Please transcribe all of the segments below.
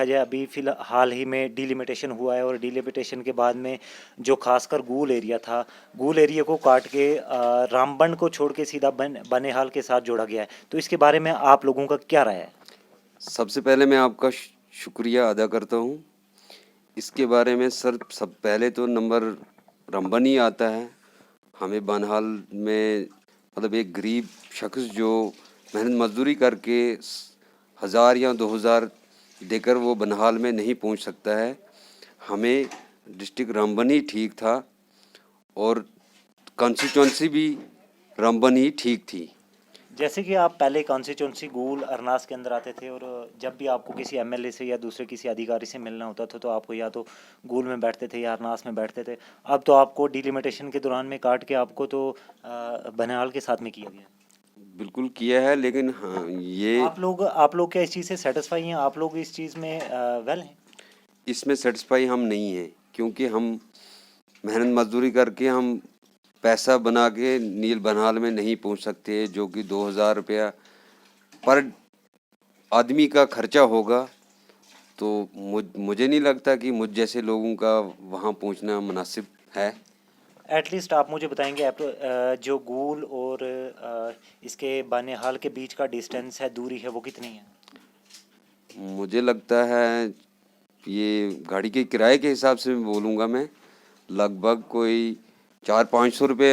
देखा जाए अभी हाल ही में डिलिमिटेशन हुआ है और डिलिमिटेशन के बाद में जो खासकर गूल एरिया था, गूल एरिया को काट के रामबन को छोड़ के सीधा बनिहाल के साथ जोड़ा गया है। तो इसके बारे में आप लोगों का क्या राय है? सबसे पहले मैं आपका शुक्रिया अदा करता हूँ। इसके बारे में सर, सब पहले तो नंबर रामबन ही आता है। हमें बनिहाल में मतलब एक गरीब शख्स जो मेहनत मजदूरी करके 1000 या 2000 देकर वो बनिहाल में नहीं पहुंच सकता है। हमें डिस्ट्रिक्ट रामबन ही ठीक था और कॉन्स्टिट्यूंसी भी रामबन ही ठीक थी। जैसे कि आप पहले कॉन्स्टिट्यूंसी गूल अरनास के अंदर आते थे और जब भी आपको किसी एमएलए से या दूसरे किसी अधिकारी से मिलना होता था तो आपको या तो गूल में बैठते थे या अरनास में बैठते थे। अब तो आपको डिलिमिटेशन के दौरान में काट के आपको तो बनिहाल के साथ में किया गया। बिल्कुल किया है, लेकिन हाँ, ये आप लोग क्या इस चीज़ से सेटिस्फाई हैं? आप लोग इस चीज़ में वेल हैं? इसमें सेटिस्फाई हम नहीं हैं, क्योंकि हम मेहनत मजदूरी करके हम पैसा बना के नील बनिहाल में नहीं पहुंच सकते, जो कि 2000 रुपया पर आदमी का खर्चा होगा। तो मुझे नहीं लगता कि मुझ जैसे लोगों का वहां पहुंचना मुनासिब है। एटलीस्ट आप मुझे बताएंगे जो गूल और इसके बनिहाल के बीच का डिस्टेंस है, दूरी है, वो कितनी है? मुझे लगता है ये गाड़ी के किराए के हिसाब से बोलूँगा मैं, लगभग कोई 400-500 रुपये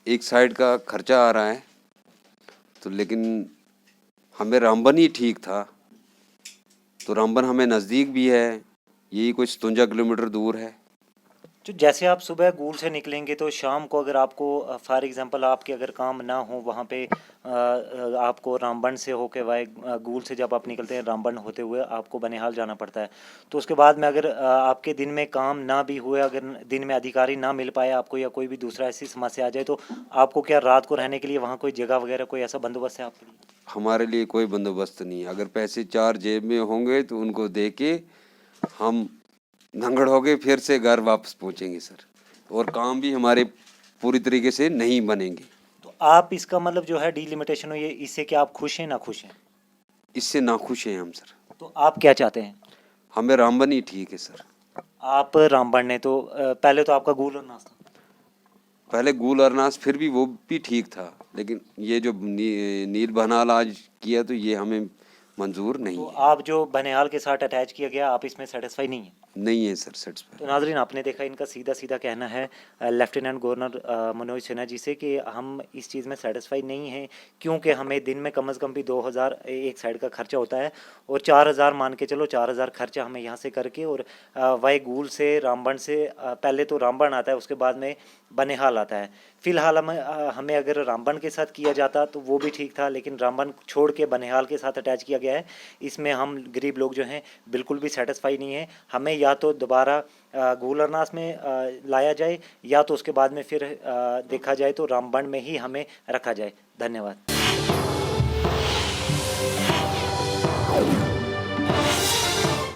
एक साइड का खर्चा आ रहा है। तो लेकिन हमें रामबन ही ठीक था, तो रामबन हमें नज़दीक भी है, यही कुछ 57 किलोमीटर दूर है। तो जैसे आप सुबह गूल से निकलेंगे तो शाम को अगर आपको फॉर एग्जांपल आपके अगर काम ना हो वहाँ पे आपको रामबन से होके वाए गूल से जब आप निकलते हैं रामबन होते हुए आपको बनिहाल जाना पड़ता है। तो उसके बाद में अगर आपके दिन में काम ना भी हुए, अगर दिन में अधिकारी ना मिल पाए आपको या कोई भी दूसरा ऐसी समस्या आ जाए तो आपको क्या रात को रहने के लिए वहाँ कोई जगह वगैरह कोई ऐसा बंदोबस्त है आपके लिए? हमारे लिए कोई बंदोबस्त नहीं है। अगर पैसे 4 जेब में होंगे तो उनको दे के हम धंगड़ हो गए फिर से घर वापस पहुंचेंगे सर, और काम भी हमारे पूरी तरीके से नहीं बनेंगे। तो आप इसका मतलब जो है डिलिमिटेशन हुई है इससे क्या आप खुश हैं ना खुश हैं? इससे नाखुश हैं हम सर। तो आप क्या चाहते हैं? हमें रामबन ही ठीक है सर। आप रामबन ने तो पहले तो आपका गूल और नाश्ता। पहले गूल अरनास फिर भी वो भी ठीक था, लेकिन ये जो नील बनिहाल आज किया तो ये हमें मंजूर नहीं तो है। आप जो बनिहाल के साथ अटैच किया गया आप इसमें सेटिस्फाई नहीं है? नहीं है सर तो सेटिस्फाई। नाजरीन आपने देखा इनका सीधा सीधा कहना है लेफ्टिनेंट गवर्नर मनोज सिन्हा जी से कि हम इस चीज़ में सेटिस्फाई नहीं हैं, क्योंकि हमें दिन में कम से कम भी 2000 एक साइड का खर्चा होता है और 4000 मान के चलो 4000 खर्चा हमें यहाँ से करके और वाई गूल से रामबन से पहले तो रामबन आता है उसके बाद में बनिहाल आता है। फिलहाल हमें अगर रामबन के साथ किया जाता तो वो भी ठीक था, लेकिन रामबन छोड़ के बनिहाल के साथ अटैच किया गया है। इसमें हम गरीब लोग जो हैं बिल्कुल भी सेटिस्फाई नहीं है। हमें या तो दोबारा गूलरनास में लाया जाए या तो उसके बाद में फिर देखा जाए तो रामबन में ही हमें रखा जाए। धन्यवाद।